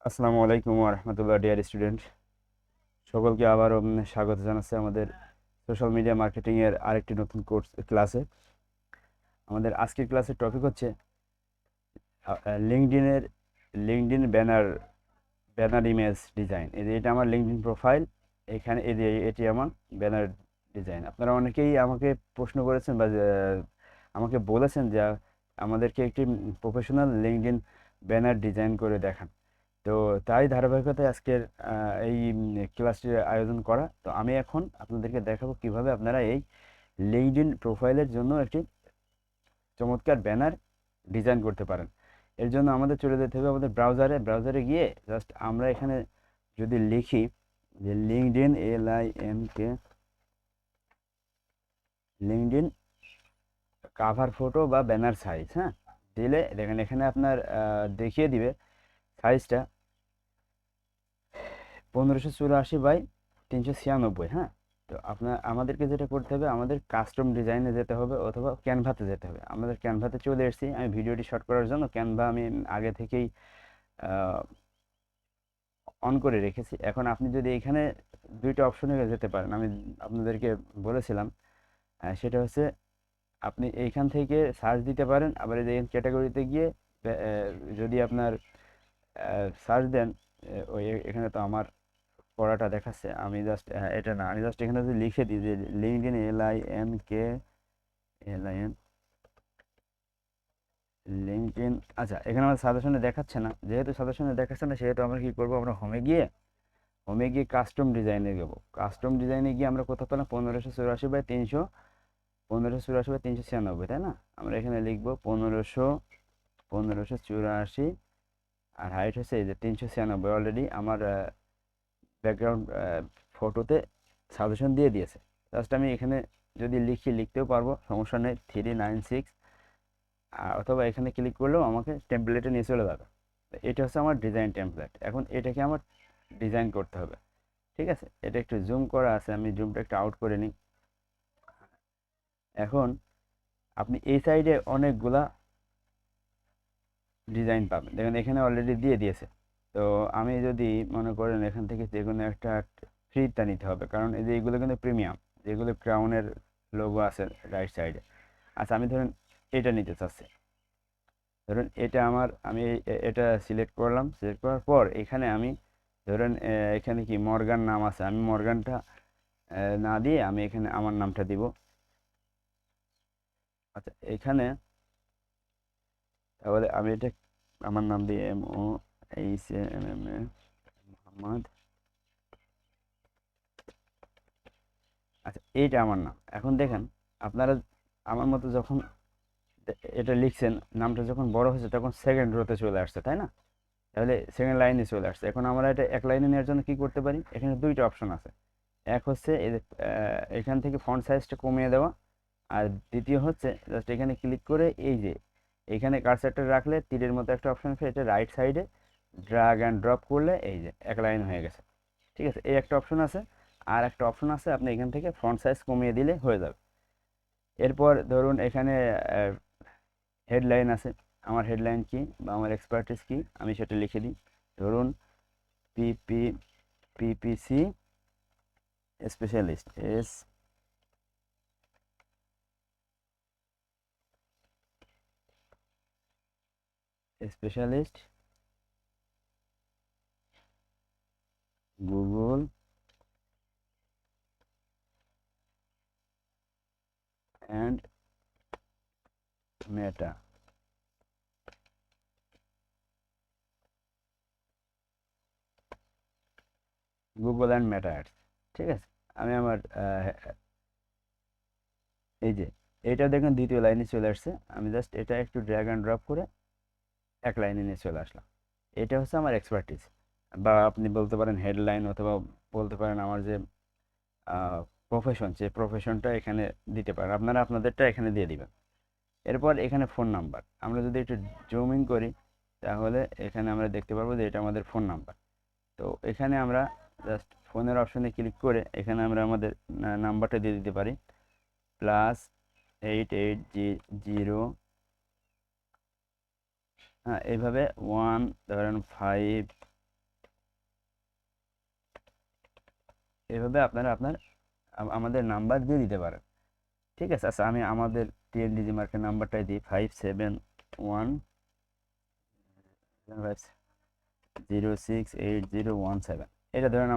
আসসালামু আলাইকুম ওয়া রাহমাতুল্লাহ ডিয়ার স্টুডেন্ট, সকলকে আবারও স্বাগত জানাচ্ছি আমাদের সোশ্যাল মিডিয়া মার্কেটিং এর আরেকটি নতুন কোর্স ক্লাসে। আমাদের আজকের ক্লাসের টপিক হচ্ছে লিঙ্কডইনের LinkedIn banner banner image design. এই যে এটা আমার লিঙ্কডইন প্রোফাইল, এখানে এই যে এটি আমার ব্যানার ডিজাইন। আপনারা অনেকেই আমাকে প্রশ্ন করেছেন বা আমাকে বলেছেন যে আমাদেরকে একটি প্রফেশনাল লিঙ্কডইন ব্যানার ডিজাইন করে দেখান। তো তাই ধারাবাহিকতায় আজকের এই ক্লাসটির আয়োজন করা। তো আমি এখন আপনাদেরকে দেখাবো কিভাবে আপনারা এই লিঙ্কডইন প্রোফাইলের জন্য একটি চমৎকার ব্যানার ডিজাইন করতে পারেন। এর জন্য আমাদের চলে যেতে হবে আমাদের ব্রাউজারে গিয়ে জাস্ট আমরা এখানে যদি লিখি যে LinkedIn LINK LinkedIn cover photo বা ব্যানার সাইজ, হ্যাঁ, দিলে দেখেন এখানে আপনার দেখিয়ে দিবে সাইজটা 1584 বাই 396। হ্যাঁ, তো আমাদেরকে যেটা করতে হবে, আমাদের কাস্টম ডিজাইনে যেতে হবে অথবা ক্যানভাতে যেতে হবে। আমাদের ক্যানভাতে চলে এসেছি, আমি ভিডিওটি শর্ট করার জন্য ক্যানভা আমি আগে থেকেই অন করে রেখেছি। এখন আপনি যদি এখানে দুইটা অপশনে যেতে পারেন, আমি আপনাদেরকে বলেছিলাম, সেটা হচ্ছে আপনি এইখান থেকে সার্চ দিতে পারেন, আবার এই যে ক্যাটাগরিতে গিয়ে যদি আপনার সার্চ দেন, ওই এখানে তো আমার পড়াটা দেখাচ্ছে, আমি জাস্ট এটা না, আমি জাস্ট এখানে যদি লিখে দিই যে লিঙ্কডইন LINK লিঙ্কডইন। আচ্ছা, এখানে আমার সাজেশনে দেখাচ্ছে না, যেহেতু সাজেশনে দেখাচ্ছে না সেহেতু আমরা কি করবো, আমরা হোমে গিয়ে কাস্টম ডিজাইনে যাবো। কাস্টম ডিজাইনে গিয়ে আমরা কোথাও পেলাম 1584 বাই 396, তাই না? আমরা এখানে লিখবো 1584, আর হাইট হচ্ছে এই যে 396। অলরেডি আমার ব্যাকগ্রাউন্ড ফটোতে সাজেশন দিয়ে দিয়েছে। জাস্ট আমি এখানে যদি লিখতেও পারবো, সমস্যা নেই, 396, অথবা এখানে ক্লিক করলেও আমাকে টেমপ্লেটে নিয়ে চলে যাবে। এটা হচ্ছে আমার ডিজাইন টেমপ্লেট। এখন এটাকে আমার ডিজাইন করতে হবে। ঠিক আছে, এটা একটু জুম করা আছে, আমি জুমটা একটু আউট করে নিই। এখন আপনি এই সাইডে অনেকগুলা ডিজাইন পাবেন, দেখেন এখানে অলরেডি দিয়ে দিয়েছে। তো আমি যদি মনে করেন এখান থেকে যে কোনো একটা ফ্রিটা নিতে হবে, কারণ এই যে এইগুলো কিন্তু প্রিমিয়াম, যেগুলো ক্রাউনের লোগো আছে রাইট সাইডে। আচ্ছা, আমি ধরেন এটা নিতে চাচ্ছি। ধরুন এটা আমি এটা সিলেক্ট করলাম। সিলেক্ট করার পর এখানে আমি ধরেন এখানে কি মর্গান নাম আছে, আমি মর্গানটা না দিয়ে আমি এখানে আমার নামটা দিব। আচ্ছা, এখানে তাহলে আমি এটা আমার নাম দিয়ে MOHMMA মোহাম্মদ। আচ্ছা, এইটা আমার নাম। এখন দেখেন আপনারা আমার মতো যখন এটা লিখছেন, নামটা যখন বড় হয়েছে তখন সেকেন্ড রোতে চলে আসছে, তাই না? তাহলে সেকেন্ড লাইনে চলে আসছে। এখন আমরা এটা এক লাইনে নেওয়ার জন্য কি করতে পারি, এখানে দুইটা অপশন আছে। এক হচ্ছে এই যে এখান থেকে ফন্ট সাইজটা কমিয়ে দেওয়া, আর দ্বিতীয় হচ্ছে জাস্ট এখানে ক্লিক করে এই যে এখানে কার্সারটা রাখলে তীরের মতো একটা অপশন আছে, এটা রাইট সাইডে ড্র্যাগ অ্যান্ড ড্রপ করলে এই যে এক লাইন হয়ে গেছে। ঠিক আছে, এই একটা অপশন আছে। আর একটা অপশন আছে, আপনি এখান থেকে ফন্ট সাইজ কমিয়ে দিলে হয়ে যাবে। এরপর ধরুন এখানে হেডলাইন আছে। আমার হেডলাইন কি বা আমার এক্সপার্টিস কি, আমি সেটা লিখে দিই। ধরুন PPC specialist, specialist Google and meta. Google and meta ads. ঠিক আছে, আমি আমার এই যে এটা দেখুন দ্বিতীয় লাইনে চলে আসছে। আমি জাস্ট এটা একটু ড্র্যাগ অ্যান্ড ড্রপ করে এক লাইনে নিয়ে চলে আসলাম। এটা হচ্ছে আমার এক্সপার্টিস, বা আপনি বলতে পারেন হেডলাইন, অথবা বলতে পারেন আমার যে প্রফেশন, যে প্রফেশনটা এখানে দিতে পারেন। আপনারা আপনাদেরটা এখানে দিয়ে দিবেন। এরপর এখানে ফোন নাম্বার, আমরা যদি একটু জুমিং করি তাহলে এখানে আমরা দেখতে পারবো যে এটা আমাদের ফোন নাম্বার। তো এখানে আমরা জাস্ট ফোনের অপশনে ক্লিক করে এখানে আমরা আমাদের নাম্বারটা দিয়ে দিতে পারি, +8800, হ্যাঁ, এইভাবে 1 ধরেন 5 এভাবে আপনারা আমাদের নাম্বার দিয়ে দিতে পারেন। ঠিক আছে, আচ্ছা আমি আমাদের টিএনডিজি মার্কের নাম্বারটাই দিই 5715068017। এটা ধরেন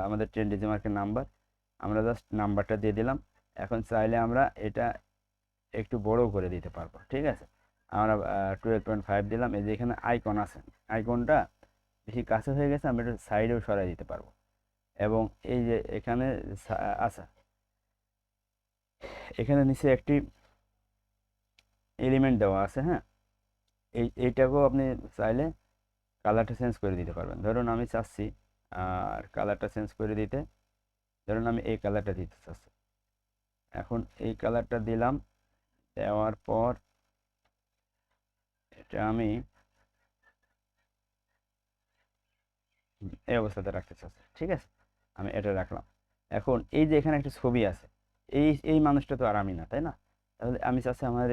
আমাদের টিএনডিজি মার্কের নাম্বার। আমরা জাস্ট নাম্বারটা দিয়ে দিলাম। এখন চাইলে আমরা এটা একটু বড় করে দিতে পারবো। ঠিক আছে, আমরা 12.5 দিলাম। এই যে এখানে আইকন আছে, আইকনটা বেশি কাছে হয়ে গেছে, আমরা একটু সাইডেও সরাই দিতে পারবো। এবং এই যে এখানে আচ্ছা, এখানে নিচে একটি এলিমেন্ট দেওয়া আছে, হ্যাঁ, এইটাকেও আপনি চাইলে কালারটা চেঞ্জ করে দিতে পারবেন। ধরুন আমি চাচ্ছি আর কালারটা চেঞ্জ করে দিতে, ধরুন আমি এই কালারটা দিতে চাচ্ছি। এখন এই কালারটা দিলাম, দেওয়ার পর এটা আমি এই অবস্থাতে রাখতে চাচ্ছি। ঠিক আছে, আমি এটা রাখলাম। এখন এই যে এখানে একটা ছবি আছে, এই এই মানুষটা তো আর আমি না, তাই না? তাহলে আমি চাচ্ছি আমার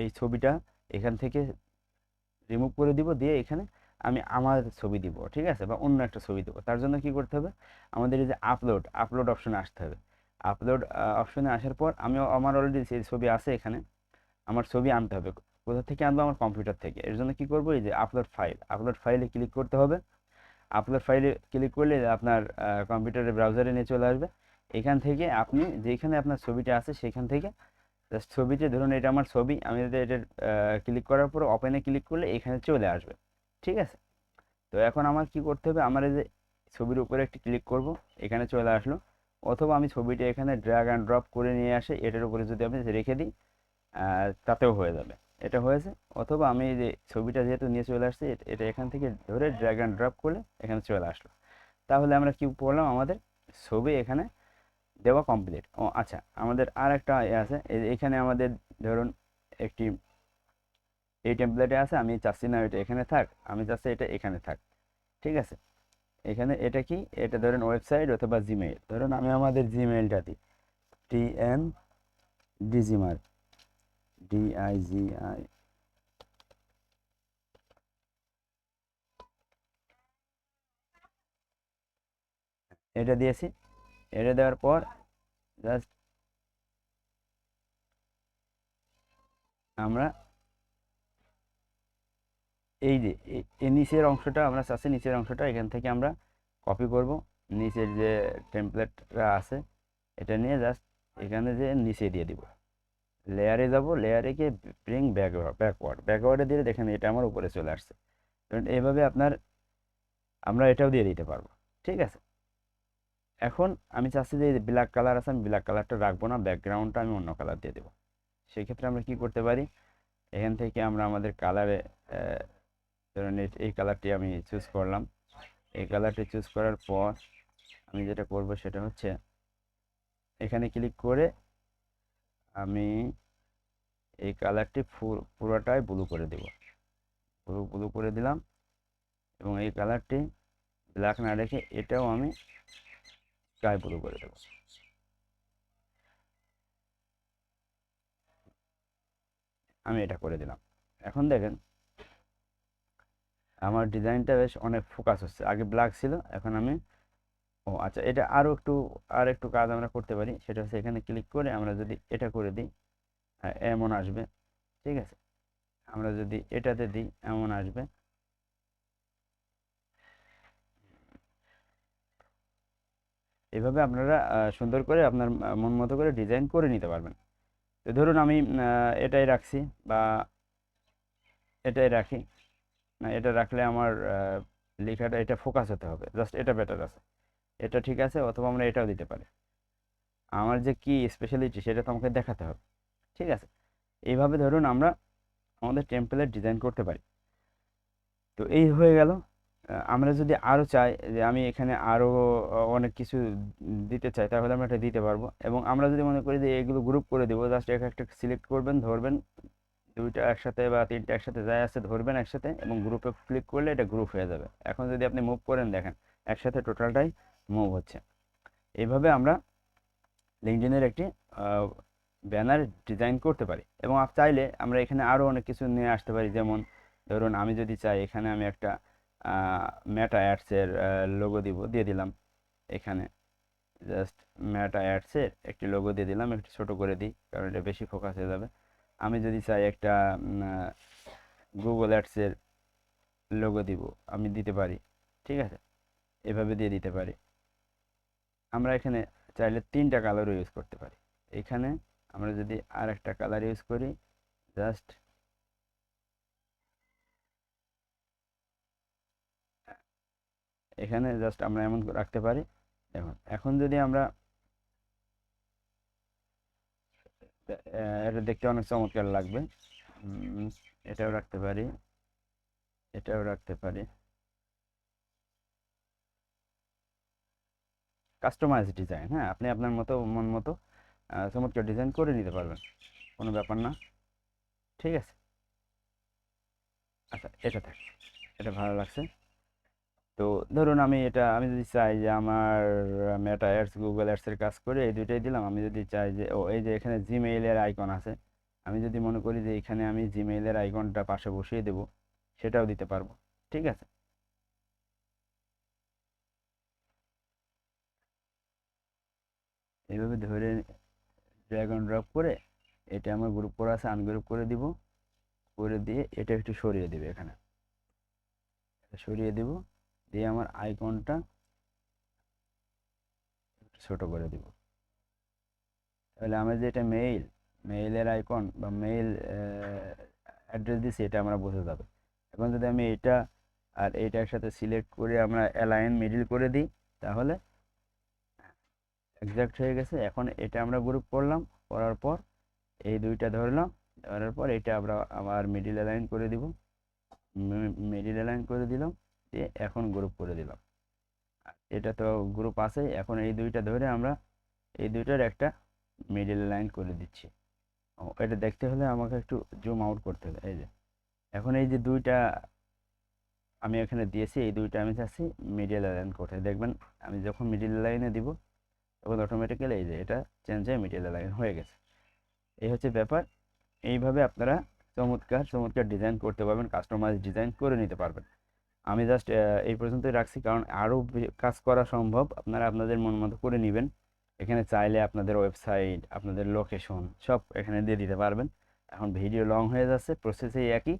এই ছবিটা এখান থেকে রিমুভ করে দিব, দিয়ে এখানে আমি আমার ছবি দিব। ঠিক আছে, বা অন্য একটা ছবি দেবো। তার জন্য কি করতে হবে, আমাদের এই যে আপলোড অপশনে আসতে হবে। আপলোড অপশনে আসার পর আমার অলরেডি সেই ছবি আছে এখানে, আমার ছবি আনতে হবে। কোথা থেকে আনবো, আমার কম্পিউটার থেকে। এর জন্য কি করবো, এই যে আপলোড ফাইলে ক্লিক করতে হবে। আপলোড ফাইলে ক্লিক করলে আপনার কম্পিউটারের ব্রাউজারে নিয়ে চলে আসবে। এখান থেকে আপনি যেখানে আপনার ছবিটা আছে সেখান থেকে জাস্ট ছবিতে, ধরুন এটা আমার ছবি, আমি যদি এটা ক্লিক করার পর ওপেনে ক্লিক করলে এখানে চলে আসবে। ঠিক আছে, তো এখন আমার কি করতে হবে, আমার এই যে ছবির উপরে একটি ক্লিক করব, এখানে চলে আসলো। অথবা আমি ছবিটা এখানে ড্র্যাগ অ্যান্ড ড্রপ করে নিয়ে আসে এটার উপরে যদি আমি রেখে দিই, তাতেও হয়ে যাবে। এটা হয়েছে। অথবা আমি এই যে ছবিটা যেহেতু নিয়ে চলে আসছি, এটা এখান থেকে ধরে ড্র্যাগ অ্যান্ড ড্রপ করলে এখানে চলে আসলো। তাহলে আমরা কি করলাম, আমাদের ছবি এখানে দেওয়া কমপ্লিট। ও আচ্ছা, আমাদের আর একটা আছে, এখানে আমাদের ধরুন একটি এই টেমপ্লেটে আছে, আমি চাচ্ছি না এটা এখানে থাক, আমি চাচ্ছি এটা এখানে থাক। ঠিক আছে, এখানে এটা কি, এটা ধরেন ওয়েবসাইট অথবা জিমেইল। ধরুন আমি আমাদের জিমেইলটা দিই, TN ডিজিমার, DIGI। এটা দিয়েছি। এটা দেওয়ার পর জাস্ট আমরা এই যে এই নিচের অংশটা আমরা চাচ্ছি, নিচের অংশটা এখান থেকে আমরা কপি করব। নিচের যে টেমপ্লেটটা আছে এটা নিয়ে জাস্ট এখানে যে নিচে দিয়ে দিব, লেয়ারে যাব, লেয়ারে গিয়ে ব্রিং ব্যাকওয়ার্ডে দিলে দেখেন এটা আমার উপরে চলে আসছে। কারণ এইভাবে আমরা এটাও দিয়ে দিতে পারবো। ঠিক আছে, এখন আমি চাচ্ছি যে ব্ল্যাক কালার আছে, আমি ব্ল্যাক কালারটা রাখবো না, ব্যাকগ্রাউন্ডটা আমি অন্য কালার দিয়ে দেবো। সেই ক্ষেত্রে আমরা কি করতে পারি, এখান থেকে আমরা আমাদের কালারে, ধরুন এই কালারটি আমি চুজ করলাম। এই কালারটি চুজ করার পর আমি যেটা করব সেটা হচ্ছে এখানে ক্লিক করে আমি এই কালারটি পুরোটাই ব্লু করে দেব। ব্লু করে দিলাম। এবং এই কালারটি ব্ল্যাক না রেখে এটাও আমি স্কাই ব্লু করে দেব। আমি এটা করে দিলাম। এখন দেখেন আমার ডিজাইনটা বেশ অনেক ফোকাস হচ্ছে। আগে ব্ল্যাক ছিল, এখন আমি, ও আচ্ছা, এটা আর একটু কাজ আমরা করতে পারি। সেটা হচ্ছে এখানে ক্লিক করে আমরা যদি এটা করে দিই, এমন আসবে। ঠিক আছে, আমরা যদি এটাতে দিই এমন আসবে। এভাবে আপনারা সুন্দর করে আপনার মন মতো করে ডিজাইন করে নিতে পারবেন। তো ধরুন আমি এটাই রাখছি, বা এটাই রাখি না, এটা রাখলে আমার লেখাটা এটা ফোকাস হতে হবে, জাস্ট এটা বেটার আছে। এটা ঠিক আছে, অথবা আমরা এটাও দিতে পারি। আমার যে কি স্পেশালিটি সেটা তো আমাকে দেখাতে হবে। ঠিক আছে, এইভাবে ধরুন আমরা আমাদের টেমপ্লেট ডিজাইন করতে পারি। তো এই হয়ে গেল। আমরা যদি আরও চাই যে আমি এখানে আরও অনেক কিছু দিতে চাই, তাহলে আমরা এটা দিতে পারবো। এবং আমরা যদি মনে করি যে এগুলো গ্রুপ করে দেবো, জাস্ট একটা সিলেক্ট করবেন, ধরবেন দুইটা একসাথে বা তিনটা একসাথে যাই আছে ধরবেন একসাথে, এবং গ্রুপে ক্লিক করলে এটা গ্রুপ হয়ে যাবে। এখন যদি আপনি মুভ করেন, দেখেন একসাথে টোটালটাই মুভ হচ্ছে। এইভাবে আমরা লিঙ্কডইনের একটি ব্যানার ডিজাইন করতে পারি। এবং চাইলে আমরা এখানে আরও অনেক কিছু নিয়ে আসতে পারি। যেমন ধরুন আমি যদি চাই এখানে আমি একটা মেটা অ্যাডসের লোগো দিয়ে দিলাম এখানে। জাস্ট মেটা অ্যাডসের একটি লোগো দিয়ে দিলাম, একটু ছোট করে দিই কারণ এটা বেশি ফোকাস হয়ে যাবে। আমি যদি চাই একটা গুগল অ্যাডসের লোগো দিব, আমি দিতে পারি, ঠিক আছে, এভাবে দিয়ে দিতে পারি। আমরা এখানে চাইলে 3টা কালারও ইউজ করতে পারি। এখানে আমরা যদি আর একটা কালার ইউজ করি, জাস্ট এখানে জাস্ট আমরা এমন রাখতে পারি। দেখুন এখন যদি আমরা এটা দেখতে অনেক চমৎকার লাগবে, এটাও রাখতে পারি, এটাও রাখতে পারি। কাস্টমাইজ ডিজাইন, হ্যাঁ, আপনি আপনার মতো মন মতো চমৎকার ডিজাইন করে নিতে পারবেন, কোনো ব্যাপার না, ঠিক আছে। আচ্ছা এটা থাক, এটা ভালো লাগছে। তো ধরুন আমি যদি চাই যে আমার মেটা অ্যাডস গুগল অ্যাডসের কাজ করে এই দুইটাই দিলাম, আমি যদি চাই যে এই যে এখানে জিমেইলের আইকন আছে, আমি যদি মনে করি যে এখানে আমি জিমেইলের আইকনটা পাশে বসিয়ে দেব, সেটাও দিতে পারবো, ঠিক আছে। এইভাবে ধরে ড্র্যাগ অ্যান্ড ড্রপ করে এটা আমার গ্রুপ করা আছে, আনগ্রুপ করে দিব, করে দিয়ে এটা একটু সরিয়ে দিবে, এখানে সরিয়ে দিব, দিয়ে আমার আইকনটা ছোট করে দিব। তাহলে আমরা যে এটা মেইলের আইকন বা মেইল অ্যাড্রেস দিছি এটা আমরা বোঝা যাবে। এখন যদি আমি এটা আর এইটা একসাথে সিলেক্ট করে আমরা অ্যালাইন মিডিল করে দিই, তাহলে এক্সাক্ট হয়ে গেছে। এখন এটা আমরা গ্রুপ করলাম, করার পর এই দুইটা ধরলাম, ধরার পর এটা আমরা আবার মিডিল অ্যালাইন করে দিব, মিডিল অ্যালাইন করে দিলাম, দিয়ে এখন গ্রুপ করে দিলাম। এটা তো গ্রুপ আছে, এখন এই দুইটা ধরে আমরা এই দুইটার একটা মিডিল লাইন করে দিচ্ছি। এটা দেখতে হলে আমাকে একটু জুম আউট করতে হবে। এই যে এখন এই যে দুইটা আমি এখানে দিয়েছি, এই দুইটা আমি চাচ্ছি মিডিল লাইন করতে, দেখবেন আমি যখন মিডিল লাইনে দিব তখন অটোমেটিক্যালি এই যে এটা চেঞ্জ হয়ে মিডিল লাইন হয়ে গেছে। এই হচ্ছে ব্যাপার। এইভাবে আপনারা চমৎকার চমৎকার ডিজাইন করতে পারবেন, কাস্টমাইজ ডিজাইন করে নিতে পারবেন। আমি জাস্ট এই পর্যন্তই রাখছি, কারণ আরও কাজ করা সম্ভব, আপনারা আপনাদের মন মতো করে নেবেন। এখানে চাইলে আপনাদের ওয়েবসাইট, আপনাদের লোকেশন সব এখানে দিয়ে দিতে পারবেন। এখন ভিডিও লং হয়ে যাচ্ছে, প্রসেসেই একই,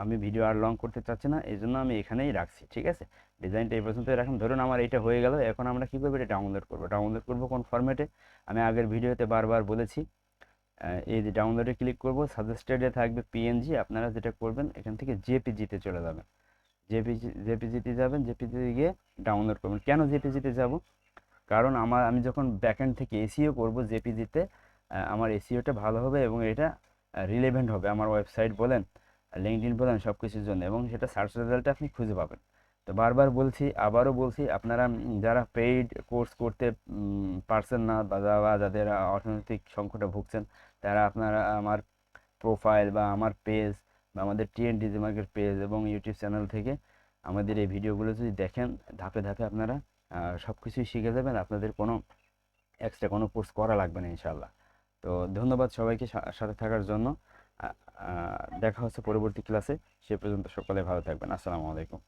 আমি ভিডিও আর লং করতে চাচ্ছি না, এই জন্য আমি এখানেই রাখছি, ঠিক আছে। ডিজাইনটা এই পর্যন্তই রাখুন। ধরুন আমার এটা হয়ে গেল, এখন আমরা কী করবো, এটা ডাউনলোড করবো। ডাউনলোড করবো কোন ফরম্যাটে, আমি আগের ভিডিওতে বারবার বলেছি, এই যে ডাউনলোডে ক্লিক করব, সাজেস্টেডে থাকবে পিএনজি, আপনারা যেটা করবেন এখান থেকে জেপিজিতে চলে যাবেন, জেপিজিতে যাবেন, জেপিজিতে গিয়ে ডাউনলোড করবেন। কেন জেপিজিতে যাব, কারণ আমি যখন ব্যাকএন্ড থেকে এসইও করব জেপিজিতে, আমার এসইওটা ভালো হবে এবং এটা রিলেভেন্ট হবে আমার ওয়েবসাইট বলেন, লিঙ্কডইন বলেন, সব কিছুর জন্য, এবং সেটা সার্চ রেজাল্টে আপনি খুঁজে পাবেন। তো বারবার বলছি, আবারও বলছি, আপনারা যারা পেইড কোর্স করতে পারছেন না, বা যাদের অর্থনৈতিক সংকটে ভুগছেন, তারা আপনারা আমার প্রোফাইল বা আমার পেজ বা আমাদের টিএন ডিজি মার্কেট পেজ এবং ইউটিউব চ্যানেল থেকে আমাদের এই ভিডিওগুলো যদি দেখেন, ধাপে ধাপে আপনারা সব কিছুই শিখে যাবেন, আপনাদের কোনো এক্সট্রা কোনো কোর্স করা লাগবে না ইনশাল্লাহ। তো ধন্যবাদ সবাইকে সাথে থাকার জন্য। দেখা হচ্ছে পরবর্তী ক্লাসে, সে পর্যন্ত সকলে ভালো থাকবেন। আসসালামু আলাইকুম।